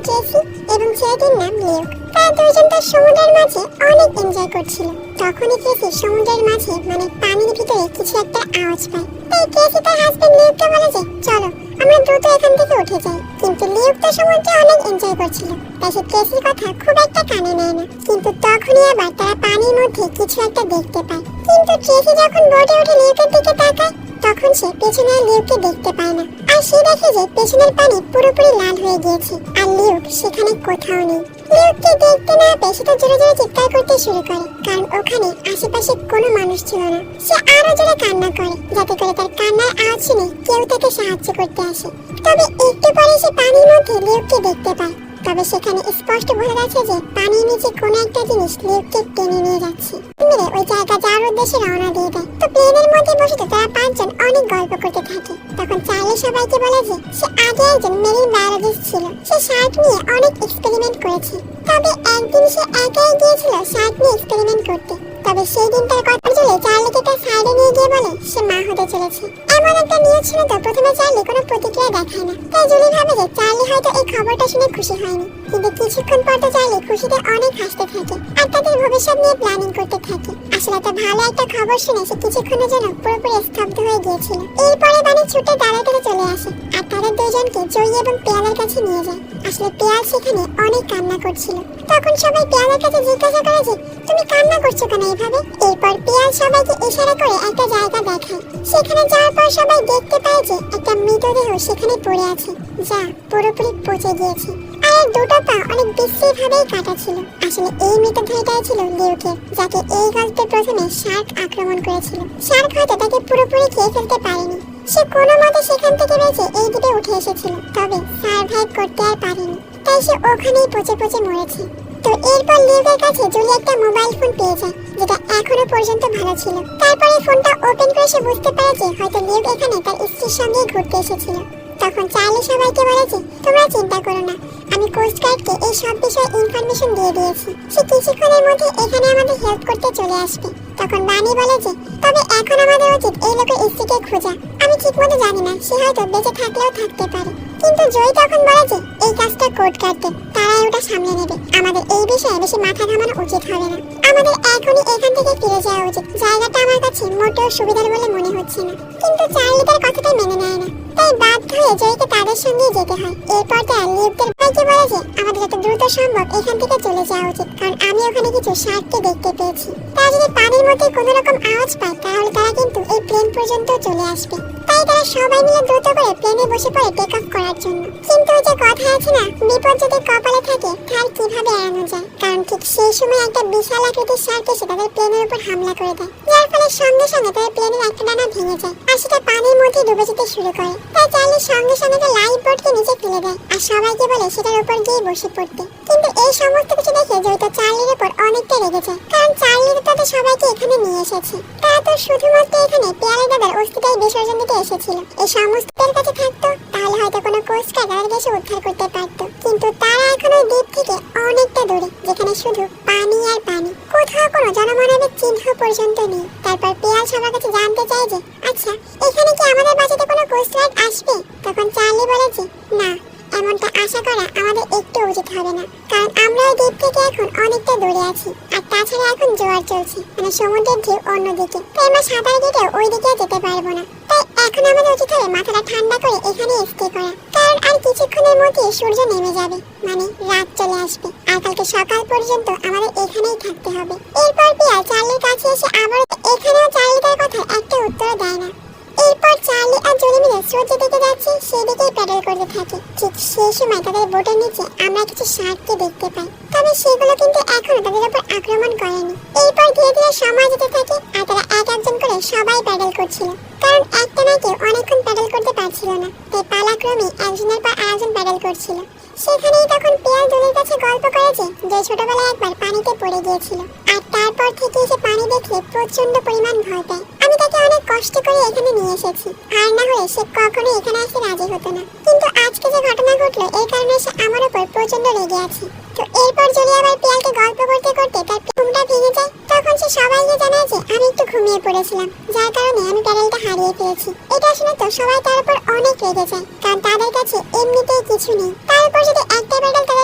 Tracey এবং ছেলেটির নাম লিউক। তারা দুইজন তার সমুদ্রের মাঝে অনেক এনজয় করছিল। তখনই ট্রেসি সমুদ্রের মাঝে মানে পানির ভিতরে কিছু একটা আওয়াজ পায়। তাই ট্রেসি তার হাজবেন্ড লিউককে বলে যে চলো আমরা দ্রুত এখান থেকে উঠে যাই। কিন্তু লিউক তো সমুদ্রে অনেক এনজয় করছিল, তাই সে ট্রেসির কথা খুব একটা কানে নেয় না। কিন্তু তখনই আবার তারা পানির মধ্যে কিছু একটা দেখতে পায়। কিন্তু ট্রেসি যখন বোটে উঠে লিউকের দিকে তাকায় তখন সে পেছনে লিউককে দেখতে পায় না। আর সে দেখে যে পেছনের পানি পুরোপুরি লাল হয়ে গিয়েছে আর লিউক সেখানে কোথাও নেই। লিউককে দেখতে না পেয়ে সে তো জোরে জোরে চিৎকার করতে শুরু করে, কারণ ওখানে আশেপাশে কোনো মানুষ ছিল না। সে আরো জোরে কান্না করে যাতে করে তার কান্নার আওয়াজ শুনে কেউ তাকে সাহায্য করতে আসে। তবে একটু পরে সে পানির মধ্যে লিউককে দেখতে পায়। তবে সেখানে স্পষ্ট বোঝা যাচ্ছে যে পানির নিচে কোনো একটা জিনিস লিউককে টেনে নিয়ে যাচ্ছে। মেরে ওই জায়গা যাওয়ার উদ্দেশ্যে রওনা দিয়ে দেয়। তো প্লেনের মধ্যে বসে তো তারা পাঁচজন অনেক গল্প করতে থাকে। তখন চার্লি সবাইকে বলে যে সে আগে একজন মেরিন বায়োলজিস্ট ছিল, সে শার্ক নিয়ে অনেক এক্সপেরিমেন্ট করেছে। তবে একদিন সে একাই গিয়েছিল শার্ক নিয়ে এক্সপেরিমেন্ট করতে। তবে সেই দিন তার কথা জুড়ে চার্লিকে তার সাইডে নিয়ে গিয়ে বলে সে মা হতে চলেছে। এমন একটা নিউজ শুনে তো প্রথমে চার্লি কোনো প্রতিক্রিয়া দেখায় না। তাই জুলি ভাবে যে চার্লি হয়তো এই খবরটা শুনে খুশি হয়নি। কিন্তু কিছুক্ষণ পর তো চার্লি খুশিতে অনেক হাসতে থাকে আর তাদের ভবিষ্যৎ নিয়ে প্ল্যানিং করতে থাকে। আসলে তো ভালো একটা খবর শুনে সে কিছুক্ষণের জন্য পুরোপুরি স্তব্ধ হয়ে গিয়েছিল। এরপরে বানি ছুটে দাদার কাছে চলে আসে আর তাদের দুজনকে জয়ী এবং পেয়ালের কাছে নিয়ে যায়। আসলে পেয়াল সেখানে অনেক কান্না করছিল। তখন সবাই পেয়ালের কাছে জিজ্ঞাসা করে যে তুমি কান্না করছো কেন এভাবে। এরপর পেয়াল সবাইকে ইশারা করে একটা জায়গা দেখায়। সেখানে যাওয়ার পর সবাই দেখতে পায় যে একটা মৃতদেহ সেখানে পড়ে আছে, যা পুরোপুরি পচে গিয়েছে। আর দুটো পা অনেক বিশ্রীভাবেই কাটা ছিল। আসলে এই মৃতদেহটাই ছিল লিউকের, যাকে এই গল্পে প্রথমে শার্ক আক্রমণ করেছিল। শার্ক হয়তো তাকে পুরোপুরি খেয়ে ফেলতে পারেনি। সে কোনো মতে সেখান থেকে বেঁচে এই দ্বীপে উঠে এসেছিল, তবে সার্ভাইভ করতে আর পারেনি। তাই সে ওখানেই পচে পচে মরেছে। তো এরপর লিউকের কাছে জুলি একটা মোবাইল ফোন পেয়ে যায়, যেটা এখনো পর্যন্ত ভালো ছিল। তারপরে ফোনটা ওপেন করে সে বুঝতে পারে যে হয়তো লিউক এখানে তার স্ত্রীর সঙ্গে ঘুরতে এসেছিল। তখন চার্লি সবাইকে বলে যে তোমরা চিন্তা করো না, আমি কোস্ট গার্ডকে এই সব বিষয়ে ইনফরমেশন দিয়ে দিয়েছি। সে কিছুক্ষণের মধ্যে এখানে আমাদের হেল্প করতে চলে আসবে। তখন বানি বলে যে তবে এখন আমাদের উচিত এই লোকের স্ত্রীকে খোঁজা। আমি ঠিকমতো জানি না, সে হয়তো বেঁচে থাকলেও থাকতে পারে। কিন্তু জয় তখন বলে যে এই কাজটা কোর্ট গার্ডদের, তারাই ওটা সামলে নেবে। আমাদের এই বিষয়ে বেশি মাথা ঘামানো উচিত হবে না। আমাদের এখনই এখান থেকে ফিরে যাওয়া উচিত। জায়গাটা আমার কাছে মোটেও সুবিধার বলে মনে হচ্ছে না। কিন্তু চার্লি তার কথাটাই মেনে নেয় না, তাই বাধ্য হয়ে জয়কে তাদের সঙ্গেই যেতে হয়। এরপর তারা লিউকদের ভাইকে বলে যে আমাদের যত দ্রুত সম্ভব এখান থেকে চলে যাওয়া উচিত, কারণ আমি ওখানে কিছু শার্ককে দেখতে পেয়েছি। তারা যদি পানির মধ্যে কোনো রকম আওয়াজ পায় তাহলে তারা কিন্তু এই প্লেন পর্যন্ত চলে আসবে। তাই তারা সবাই মিলে দ্রুত করে প্লেনে বসে পড়ে টেক অফ করার জন্য। কিন্তু ওই যে কথা আছে না, বিপদ যদি কপালে থাকে তার কিভাবে এড়ানো যায়। কারণ ঠিক সেই সময় একটা বিশাল আকৃতির শার্ক এসে তাদের প্লেনের উপর হামলা করে দেয়, যার ফলে সঙ্গে সঙ্গে তাদের প্লেনের একটা ডানা ভেঙে যায় আর সেটা পানির মধ্যে ডুবে যেতে শুরু করে। তাই চার্লি সঙ্গে সঙ্গে একটা লাইফ বোটকে নিচে ফেলে দেয় আর সবাইকে বলে সেটার উপর গিয়ে বসে পড়তে। কিন্তু এই সমস্ত কিছু দেখে জয় তো চার্লির উপর অনেকটা রেগে যায়, কারণ চার্লি তো তাদের সবাইকে এখানে নিয়ে এসেছে। তারা তো শুধুমাত্র এখানে পেয়ালে দাদার অস্থিটাই বিসর্জন দিতে এসেছিল। এই সমস্তের কাছে থাকতো তাহলে হয়তো কোনো কোস্ট গার্ড তাদেরকে এসে উদ্ধার করতে পারত। কিন্তু তারা এখন ওই দ্বীপ থেকে অনেকটা দূরে, যেখানে শুধু পানি আর পানি, কোথাও কোনো জনমানবের চিহ্ন পর্যন্ত নেই। তারপর পেয়াল সবার কাছে জানতে চায় যে আচ্ছা এখানে কি আমাদের বাঁচাতে কোনো কোস্ট গার্ড আসবে। তখন চার্লি বলে যে না, এমনটা আশা করা আমাদের একটু উচিত হবে না, কারণ আমরা ওই দ্বীপ থেকে এখন অনেকটা দূরে আছি। আর তাছাড়া এখন জোয়ার চলছে, মানে সমুদ্রের ঢেউ অন্যদিকে, তাই আমরা সাঁতার কেটে ওই দিকে যেতে পারবো না। তাই এখন আমাদের উচিত হবে মাথাটা ঠান্ডা করে এখানে স্টে করা, কারণ আর কিছুক্ষণের মধ্যে সূর্য নেমে যাবে, মানে রাত চলে আসবে। আর কালকে সকাল পর্যন্ত আমাদের এখানেই থাকতে হবে। এরপর পিয়া চার্লির কাছে এসে আবার এখানেও চার্লি তার কথা একটা উত্তর দেয় না। এরপর চার্লি আর জুলি মিলে স্রোত যেদিকে যাচ্ছে সেদিকেই প্যাডেল করতে থাকে। ঠিক সেই সময় তাদের বোটের নিচে আমরা কিছু শার্ককে দেখতে পাই, তবে সেগুলো কিন্তু এখনো তাদের উপর আক্রমণ করেনি। এরপর ধীরে ধীরে সময় যেতে থাকে আর তারা এক একজন করে সবাই প্যাডেল করছিল, কারণ একটা না কেউ অনেকক্ষণ প্যাডেল করতে পারছিল না। তাই পালাক্রমে একজনের পর আরেকজন প্যাডেল করছিল। সেখানেই তখন পেয়াল জুলির কাছে গল্প করেছে যে ছোটবেলায় একবার পানিতে পড়ে গিয়েছিল আর তারপর থেকে সে পানি দেখলে প্রচন্ড পরিমাণ ভয় পায়। আমি তাকে অনেক কষ্ট করে এখানে নিয়ে এসেছি, আর না হলে সে কখনো এখানে আসতে রাজি হতো না। কিন্তু আজকে যে ঘটনা ঘটলো এই কারণে সে আমার উপর প্রচন্ড রেগে আছে। তো এরপর জুলি আবার পেয়ালকে গল্প করতে করতে তার ঘুমটা ভেঙে যায়। তখন সে সবাইকে জানায় যে আমি একটু ঘুমিয়ে পড়েছিলাম, যার কারণে আমি প্যাডেলটা হারিয়ে ফেলেছি। এটা শুনে তো সবাই তার উপর অনেক রেগে যায়, কারণ তাদের কাছে এমনিতেই কিছু নেই। তার উপর যদি একটা প্যাডেল তাদের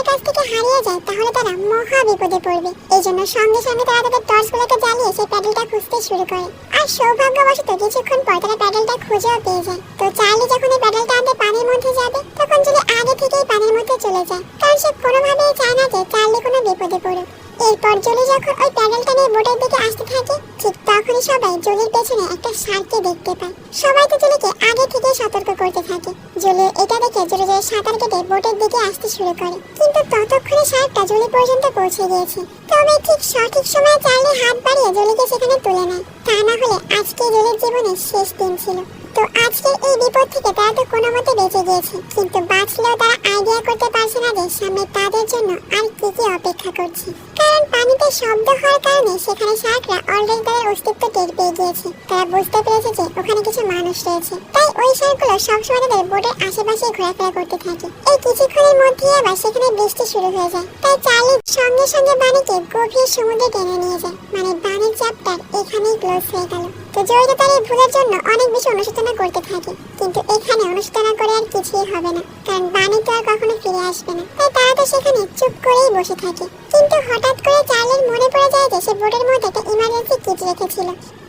যায় তাহলে তারা মহা বিপদে পড়বে। এই জন্য সঙ্গে সঙ্গে তারা তাদের টর্চগুলোকে জ্বালিয়ে সেই প্যাডেলটা খুঁজতে শুরু করে। আর সৌভাগ্যবশত কিছুক্ষণ পর তারা প্যাডেলটা খুঁজেও পেয়ে যায়। তো চার্লি যখন এই প্যাডেলটা আনতে পানির মধ্যে যাবে তখন জুলি আগে থেকেই পানির মধ্যে চলে যায়, কারণ সে কোনোভাবেই চায় না যে চার্লি কোনো বিপদে পড়ুক। এরপর জুলি যখন ওই প্যাডেলটা নিয়ে বোটের দিকে আসতে থাকে ঠিক তখনই সবাই জুলির পেছনে একটা শার্ককে দেখতে পায়। সবাই তো জুলিকে আগে থেকে সতর্ক করতে থাকে। জুলি এটা দেখে জোরে জোরে সাঁতার কেটে বোটের দিকে আসতে শুরু করে, কিন্তু ততক্ষণে শার্কটা জুলি পর্যন্ত পৌঁছে গিয়েছে। তবে ঠিক সঠিক সময়ে চার্লি হাত বাড়িয়ে জুলিকে সেখানে তুলে নেয়, তা না হলে আজকে জুলির জীবনের শেষ দিন ছিল। তো আজকে এই বিপদ থেকে তারা তো কোনো মতে বেঁচে গিয়েছে, কিন্তু বাঁচলেও তারা আইডিয়া করতে পারছে না যে সামনে তাদের জন্য আর কি কি অপেক্ষা করছে। কারণ পানিতে শব্দ হওয়ার কারণে সেখানে শার্করা অলরেডি তাদের অস্তিত্ব টের পেয়ে গিয়েছে। তারা বুঝতে পেরেছে যে ওখানে কিছু মানুষ রয়েছে, তাই ওই শার্কগুলো সবসময় তাদের বোটের আশেপাশে ঘোরাফেরা করতে থাকে। এই কিছুক্ষণের মধ্যেই আবার সেখানে বৃষ্টি শুরু হয়ে যায়, তাই চার্লি সঙ্গে সঙ্গে বাণীকে গভীর সমুদ্রে টেনে নিয়ে যায়। মানে বাণীর চ্যাপ্টার এখানেই ক্লোজ হয়ে গেল। তো জয়িতা তার এই ভুলের জন্য অনেক বেশি অনুশোচনা করতে থাকে, কিন্তু এখানে অনুশোচনা করে আর কিছুই হবে না, কারণ বাণী তো আর কখনো ফিরে আসবে না। তাই তারা তো সেখানে চুপ করেই বসে থাকে। কিন্তু হঠাৎ করে চার্লির মনে পড়ে যায় যে সে বোটের মধ্যে একটা ইমার্জেন্সি কিট রেখেছিল।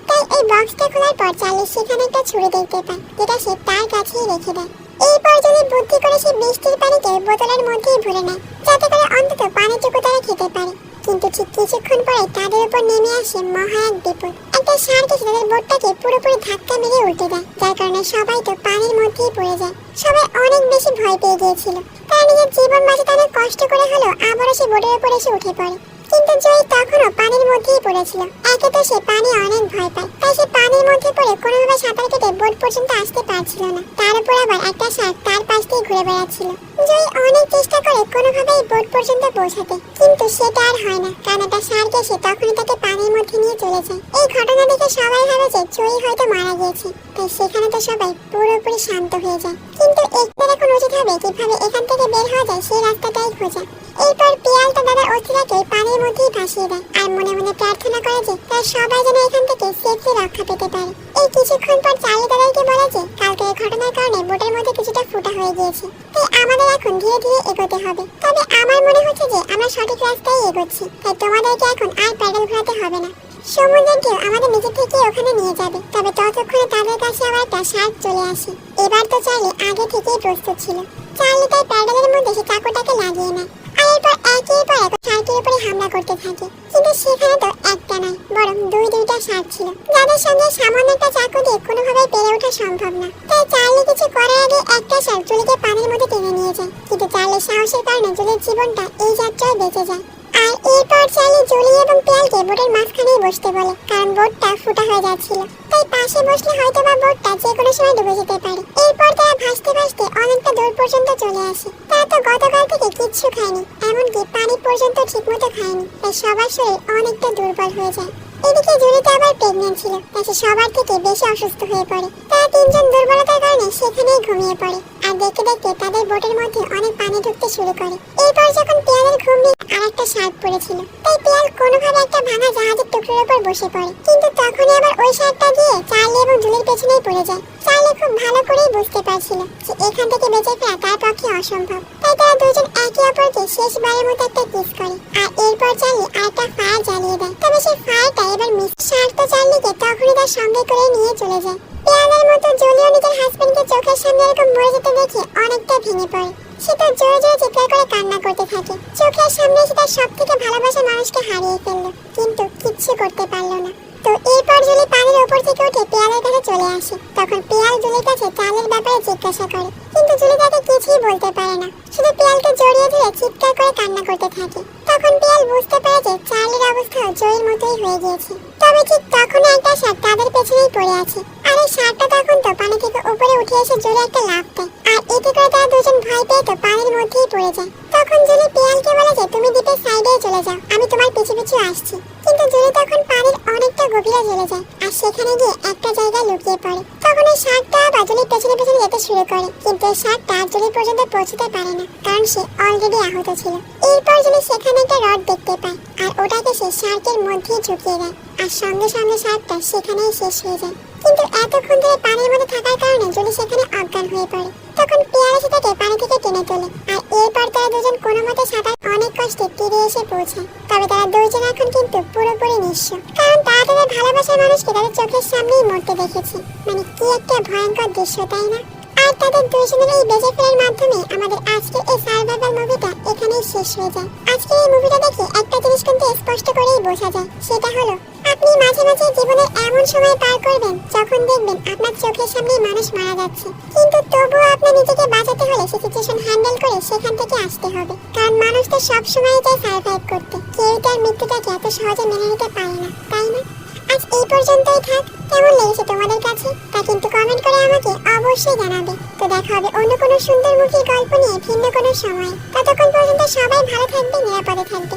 তাই এই বক্সটা খোলার পর চার্লি সেখানে একটা ছুরি দেখতে পায়, যেটা সে তার কাছেই রেখে দেয়। এরপর যদি বুদ্ধি করে সে বৃষ্টির পানিকে বোতলের মধ্যেই ভরে নেয়, যাতে করে অন্তত পানিটুকু তারা খেতে পারে। কিন্তু ঠিক কিছুক্ষণ পরে তাদের উপর নেমে আসে মহা এক বিপদ। একটা শার্ক এসে তাদের বোটটাকে পুরোপুরি ধাক্কা মেরে উল্টে দেয়, যার কারণে সবাই তো পানির মধ্যেই পড়ে যায়। সবাই অনেক বেশি ভয় পেয়ে গিয়েছিল। তারা নিজের জীবন বাঁচাতে অনেক কষ্ট করে হলেও আবারও সে বোটের উপর এসে উঠে পড়ে। কিন্তু জয় তখনও পানির মধ্যেই পড়েছিল। একে তো সে পানি অনেক ভয় পায়, তাই সে পানির মধ্যে পড়ে কোনোভাবে সাঁতার কেটে বোট পর্যন্ত আসতে পারছিল না। তার উপর আবার একটা শার্ক তার পাশ দিয়ে ঘুরে বেড়াচ্ছিল। জয় অনেক চেষ্টা করে কোনোভাবেই বোট পর্যন্ত পৌঁছাতে, কিন্তু সেটা আর হয় না, কারণ একটা শার্ক এসে তখনই তাকে পানির মধ্যে নিয়ে চলে যায়। এই ঘটনা দেখে সবাই ভাবে যে জয় হয়তো মারা গিয়েছে, তাই সেখানে তো সবাই পুরোপুরি শান্ত হয়ে যায়। কিন্তু একবার এখন উচিত হবে কিভাবে এখান থেকে বের হওয়া যায় সেই রাস্তাটাই খোঁজা। এরপর পিয়াল তো দাদার অস্থিরাকে পানির মধ্যেই ভাসিয়ে দেয়, আর মনে মনে প্রার্থনা করে যে তার সবাই যেন এখান থেকে সেফলি রক্ষা পেতে পারে। এই কিছুক্ষণ পর চার্লি দাদাকে বলে যে কালকে এই ঘটনার কারণে বোটের মধ্যে কিছুটা ফুটা হয়ে গিয়েছে, তাই আমাদের এখন ধীরে ধীরে এগোতে হবে। তবে আমার মনে হচ্ছে যে আমরা সঠিক রাস্তায় এগোচ্ছি, তাই তোমাদেরকে এখন আর প্যাডেল ঘোরাতে হবে না। সমুদ্রের ঢেউ আমাদের নিজে থেকে ওখানে নিয়ে যাবে। তবে ততক্ষণে তাদের কাছে আবার একটা শার্ক চলে আসে। এবার তো চার্লি আগে থেকেই প্রস্তুত ছিল। চার্লি তাই প্যাডেলের মধ্যে সে চাকুটাকে লাগিয়ে নেয়, আর এরপর একের পর এক শার্কের উপরে হামলা করতে থাকে। কিন্তু সেখানে তো একটা নয়, বরং দুইটা শার্ক ছিল, যাদের সঙ্গে সামান্য একটা চাকু দিয়ে কোনোভাবেই পেরে ওঠা সম্ভব না। তাই চার্লি কিছু করার আগে একটা শার্ক জুলিকে পানির মধ্যে টেনে নিয়ে যায়, কিন্তু চার্লির সাহসের কারণে জুলির জীবনটা এই যাত্রায় বেঁচে যায়। আর এরপর চার্লি জুলি এবং পিয়ালকে বোটের মাঝখানেই বসতে বলে, কারণ বোটটা ফুটা হয়ে যাচ্ছিল। তাই পাশে বসলে হয়তো বা বোটটা যে কোনো সময় ডুবে যেতে পারে। এরপর তারা ভাসতে ভাসতে অনেকটা দূর পর্যন্ত চলে আসে। তারা তো গতকাল থেকে কিচ্ছু খায়নি, এমনকি পানি পর্যন্ত ঠিকমতো খায়নি, তাই সবার শরীর অনেকটা দুর্বল হয়ে যায়। এদিকে জুলি তো আবার প্রেগন্যান্ট ছিল, তাই সে সবার থেকে বেশি অসুস্থ হয়ে পড়ে। তারা তিনজন দুর্বলতার কারণে সেখানেই ঘুমিয়ে পড়ে। আর দেখতে দেখতে তাদের বোটের মধ্যে অনেক পানি ঢুকতে শুরু করে। এরপর যখন পিয়ালের ঘুম ভেঙে আর একটা শার্ক পড়েছিল, তাই পিয়াল কোনোভাবে একটা ভাঙা জাহাজের টুকরোর উপর বসে পড়ে। কিন্তু তখনই আবার ওই শার্কটা গিয়ে চার্লি এবং জুলির পেছনেই পড়ে যায়। চার্লি খুব ভালো করেই বুঝতে পারছিল যে এখান থেকে বেঁচে ফেরা তার পক্ষে অসম্ভব, তাই তারা দুজন একে অপরকে শেষবারের মতো একটা কিস করে। আর এরপর চার্লি আরেকটা ফায়ার জ্বালিয়ে দেয়। তবে সেই ফায়ারটা এবার মিস। শার্ক তো চার্লিকে তখনই তার সঙ্গে করে নিয়ে চলে যায়। পিয়ালের মতো জুলিও নিজের হাজবেন্ডকে চোখের সামনে এরকম মরে যেতে দেখে অনেকটা ভেঙে পড়ে। সে তো জোরে জোরে চিৎকার করে কান্না করতে থাকে। চোখের সামনে সে তার সব থেকে ভালোবাসার মানুষকে হারিয়ে ফেললো, কিন্তু কিচ্ছু করতে পারলো না। তো এরপর জুলি পানির উপর থেকে উঠে পিয়ালের কাছে চলে আসে। তখন পিয়াল জুলির কাছে চার্লির ব্যাপারে জিজ্ঞাসা করে, কিন্তু জুলি তাকে কিছুই বলতে পারে না, শুধু পিয়ালকে জড়িয়ে ধরে চিৎকার করে কান্না করতে থাকে। তখন পিয়াল বুঝতে পারে যে চার্লির অবস্থা জয়ীর মতোই হয়ে গিয়েছে। তবে ঠিক তখন একটা শার্ক তাদের পেছনেই পড়ে আছে। আর এই শার্কটা তখন তো পানি থেকে উপরে উঠে এসে জোরে একটা লাফ দেয়, আর এতে করে তারা দুজন ভয় পেয়ে তো পানির মধ্যেই পড়ে যায়। তখন জুলি পিয়ালকে বলে যে তুমি দ্বীপের সাইডে চলে যাও, আমি তোমার পিছু পিছু আসছি। কিন্তু জুলি তখন পানির অনেকটা গভীরে চলে যায়, আর সেখানে গিয়ে একটা জায়গায় লুকিয়ে পড়ে। তখন এই শার্কটা আবার জুলির পেছনে পেছনে যেতে শুরু করে, কিন্তু এই শার্কটা জুলি পর্যন্ত পৌঁছতে পারে না, কারণ সে অলরেডি আহত ছিল। এরপর জুলি সেখানে একটা রড দেখতে পায়, আর ওটাকে সে শার্কের মধ্যেই ঢুকিয়ে দেয়, আর সঙ্গে সঙ্গে শার্কটা সেখানেই শেষ হয়ে যায়। কিন্তু এতক্ষণ ধরে পানির মধ্যে থাকার কারণে জুলি সেখানে অজ্ঞান হয়ে পড়ে। তখন পিয়াল এসে তাকে পানি থেকে টেনে তোলে, আর এরপর তারা দুজন কোনো মতে সাঁতার অনেক কষ্টে তীরে এসে পৌঁছায়। তবে তারা দুইজন এখন কিন্তু পুরোপুরি নিঃস্ব, কারণ তারা তাদের ভালোবাসার মানুষকে তাদের চোখের সামনেই মরতে দেখেছে। মানে কি একটা ভয়ঙ্কর দৃশ্য, তাই না? আর তাদের দুইজনের এই বেঁচে ফেরার মাধ্যমে আমাদের আজকের এই সার্ভাইভাল মুভিটা এখানেই শেষ হয়ে যায়। আজকের এই মুভিটা দেখে একটা জিনিস কিন্তু স্পষ্ট করেই বোঝা যায়, সেটা হলো আপনি মাঝে মাঝে জীবনের এমন সময় পার করবেন যখন দেখবেন আপনার চোখের সামনে মানুষ মারা যাচ্ছে, কিন্তু তবুও আপনার নিজেকে বাঁচাতে হলে সেই সিচুয়েশন হ্যান্ডেল করে সেখান থেকে আসতে হবে। কারণ মানুষ তো সবসময় চায় সার্ভাইভ করতে, কেউ তার মৃত্যুটাকে এত সহজে মেনে নিতে পারে না, তাই না? আজ এই পর্যন্তই থাক। কেমন লেগেছে তোমাদের কাছে তা কিন্তু কমেন্ট করে আমাকে অবশ্যই জানাবে। তো দেখা হবে অন্য কোনো সুন্দর মুভির গল্প নিয়ে ভিন্ন কোনো সময়। ততক্ষণ পর্যন্ত সবাই ভালো থাকবে, নিরাপদে থাকবে।